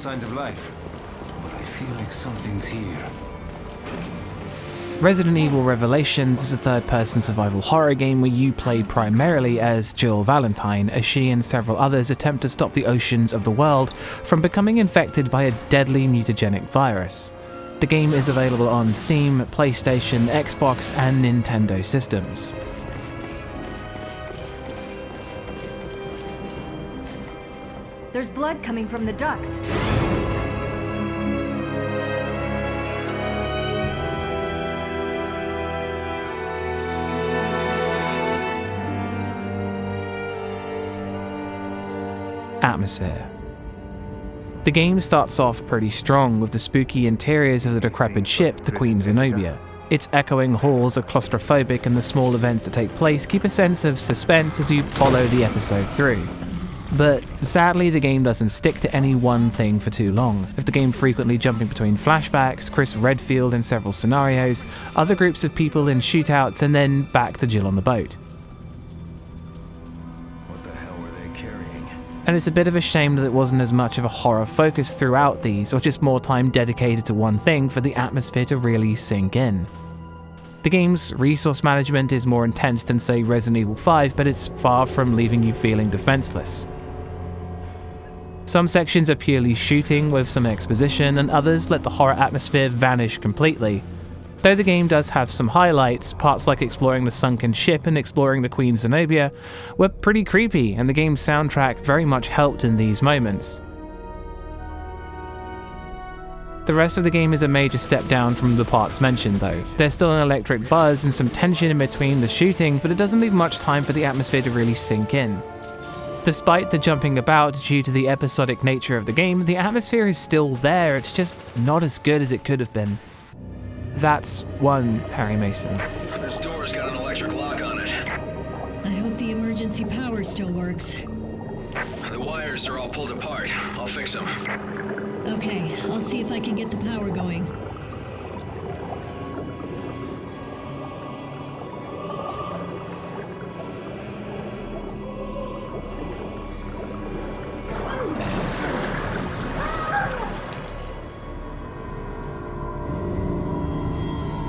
signs of life, but I feel like something's here. Resident Evil Revelations is a third-person survival horror game where you play primarily as Jill Valentine, as she and several others attempt to stop the oceans of the world from becoming infected by a deadly mutagenic virus. The game is available on Steam, PlayStation, Xbox, and Nintendo systems. There's blood coming from the ducts. Atmosphere. The game starts off pretty strong with the spooky interiors of the decrepit ship, the Queen Zenobia. Its echoing halls are claustrophobic, and the small events that take place keep a sense of suspense as you follow the episode through. But sadly, the game doesn't stick to any one thing for too long, with the game frequently jumping between flashbacks, Chris Redfield in several scenarios, other groups of people in shootouts, and then back to Jill on the boat. And it's a bit of a shame that it wasn't as much of a horror focus throughout these, or just more time dedicated to one thing for the atmosphere to really sink in. The game's resource management is more intense than, say, Resident Evil 5, but it's far from leaving you feeling defenseless. Some sections are purely shooting with some exposition, and others let the horror atmosphere vanish completely. Though the game does have some highlights, parts like exploring the sunken ship and exploring the Queen Zenobia were pretty creepy, and the game's soundtrack very much helped in these moments. The rest of the game is a major step down from the parts mentioned though. There's still an electric buzz and some tension in between the shooting, but it doesn't leave much time for the atmosphere to really sink in. Despite the jumping about due to the episodic nature of the game, the atmosphere is still there, it's just not as good as it could have been. That's one Harry Mason. This door's got an electric lock on it. I hope the emergency power still works. The wires are all pulled apart. I'll fix them. Okay, I'll see if I can get the power going.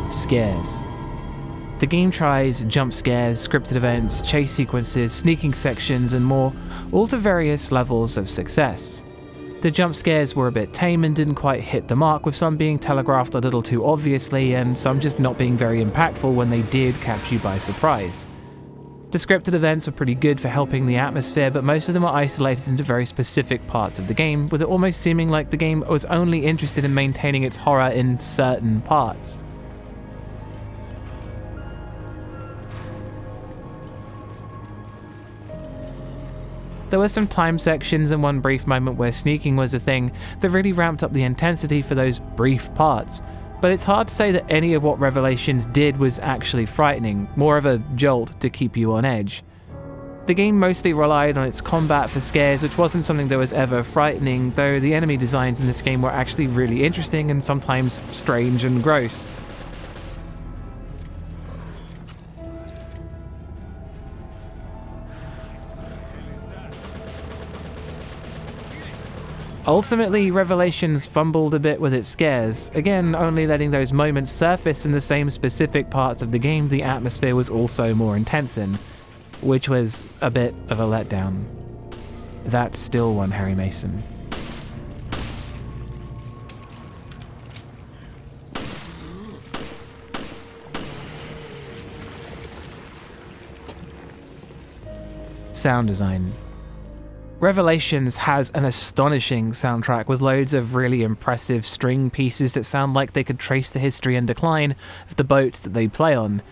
Scares. The game tries jump scares, scripted events, chase sequences, sneaking sections, and more, all to various levels of success. The jump scares were a bit tame and didn't quite hit the mark, with some being telegraphed a little too obviously, and some just not being very impactful when they did catch you by surprise. The scripted events were pretty good for helping the atmosphere, but most of them are isolated into very specific parts of the game, with it almost seeming like the game was only interested in maintaining its horror in certain parts. There were some time sections and one brief moment where sneaking was a thing that really ramped up the intensity for those brief parts, but it's hard to say that any of what Revelations did was actually frightening, more of a jolt to keep you on edge. The game mostly relied on its combat for scares, which wasn't something that was ever frightening, though the enemy designs in this game were actually really interesting and sometimes strange and gross. Ultimately, Revelations fumbled a bit with its scares, again only letting those moments surface in the same specific parts of the game the atmosphere was also more intense in, which was a bit of a letdown. That's still one Harry Mason. Sound design. Revelations has an astonishing soundtrack with loads of really impressive string pieces that sound like they could trace the history and decline of the boats that they play on.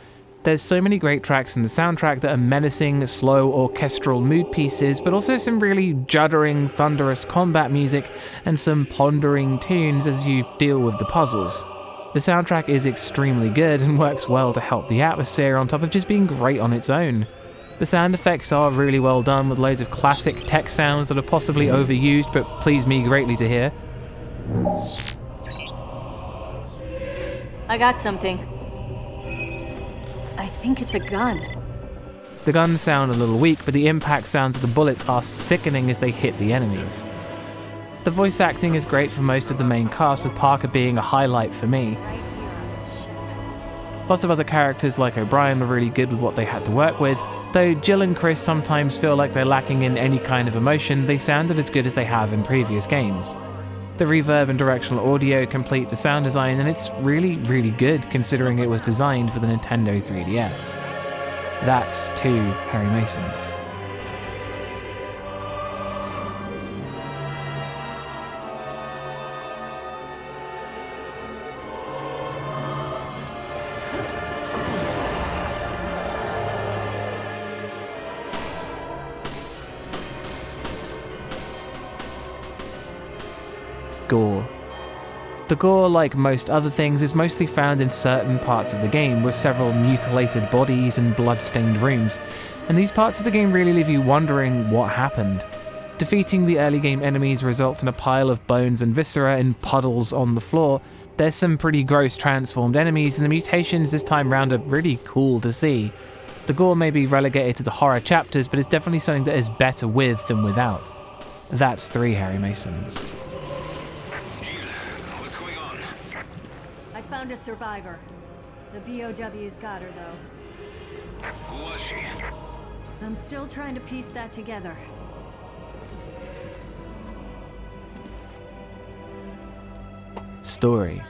There's so many great tracks in the soundtrack that are menacing, slow, orchestral mood pieces, but also some really juddering, thunderous combat music and some pondering tunes as you deal with the puzzles. The soundtrack is extremely good and works well to help the atmosphere on top of just being great on its own. The sound effects are really well done, with loads of classic tech sounds that are possibly overused but please me greatly to hear. I got something. I think it's a gun. The guns sound a little weak, but the impact sounds of the bullets are sickening as they hit the enemies. The voice acting is great for most of the main cast, with Parker being a highlight for me. Lots of other characters like O'Brien were really good with what they had to work with, though Jill and Chris sometimes feel like they're lacking in any kind of emotion. They sounded as good as they have in previous games. The reverb and directional audio complete the sound design, and it's really, really good considering it was designed for the Nintendo 3DS. That's 2 Harry Masons. Gore. The gore, like most other things, is mostly found in certain parts of the game, with several mutilated bodies and blood-stained rooms, and these parts of the game really leave you wondering what happened. Defeating the early game enemies results in a pile of bones and viscera in puddles on the floor. There's some pretty gross transformed enemies, and the mutations this time round are really cool to see. The gore may be relegated to the horror chapters, but it's definitely something that is better with than without. That's 3 Harry Masons. Found a survivor. The BOW's got her, though. Who was she? I'm still trying to piece that together. Story.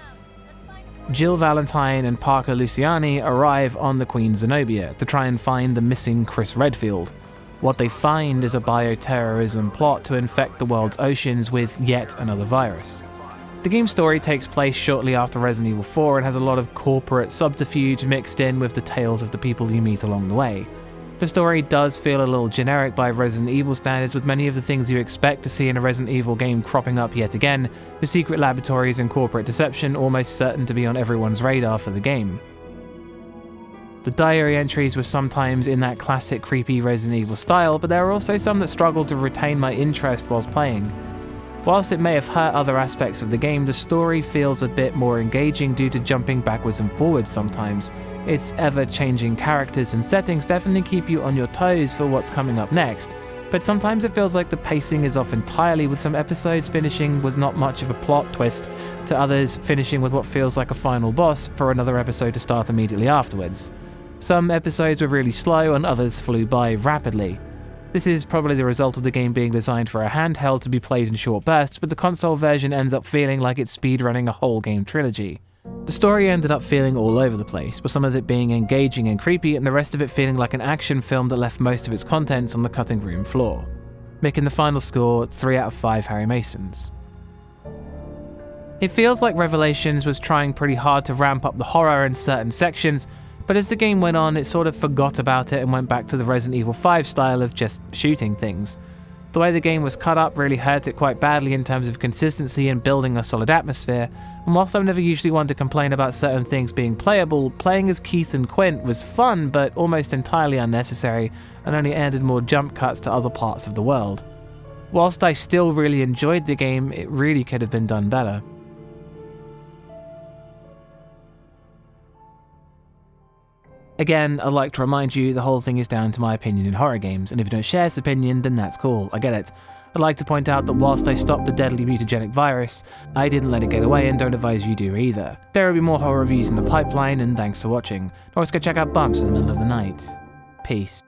Jill Valentine and Parker Luciani arrive on the Queen Zenobia to try and find the missing Chris Redfield. What they find is a bioterrorism plot to infect the world's oceans with yet another virus. The game's story takes place shortly after Resident Evil 4 and has a lot of corporate subterfuge mixed in with the tales of the people you meet along the way. The story does feel a little generic by Resident Evil standards, with many of the things you expect to see in a Resident Evil game cropping up yet again, with secret laboratories and corporate deception almost certain to be on everyone's radar for the game. The diary entries were sometimes in that classic creepy Resident Evil style, but there are also some that struggled to retain my interest whilst playing. Whilst it may have hurt other aspects of the game, the story feels a bit more engaging due to jumping backwards and forwards sometimes. Its ever-changing characters and settings definitely keep you on your toes for what's coming up next, but sometimes it feels like the pacing is off entirely, with some episodes finishing with not much of a plot twist, to others finishing with what feels like a final boss for another episode to start immediately afterwards. Some episodes were really slow and others flew by rapidly. This is probably the result of the game being designed for a handheld to be played in short bursts, but the console version ends up feeling like it's speedrunning a whole game trilogy. The story ended up feeling all over the place, with some of it being engaging and creepy and the rest of it feeling like an action film that left most of its contents on the cutting room floor, making the final score 3 out of 5 Harry Masons. It feels like Revelations was trying pretty hard to ramp up the horror in certain sections, but as the game went on, it sort of forgot about it and went back to the Resident Evil 5 style of just shooting things. The way the game was cut up really hurt it quite badly in terms of consistency and building a solid atmosphere, and whilst I've never usually one to complain about certain things being playable, playing as Keith and Quint was fun but almost entirely unnecessary and only added more jump cuts to other parts of the world. Whilst I still really enjoyed the game, it really could have been done better. Again, I'd like to remind you the whole thing is down to my opinion in horror games, and if you don't share this opinion, then that's cool, I get it. I'd like to point out that whilst I stopped the deadly mutagenic virus, I didn't let it get away and don't advise you do either. There will be more horror reviews in the pipeline, and thanks for watching. Don't forget to check out Bumps in the Middle of the Night. Peace.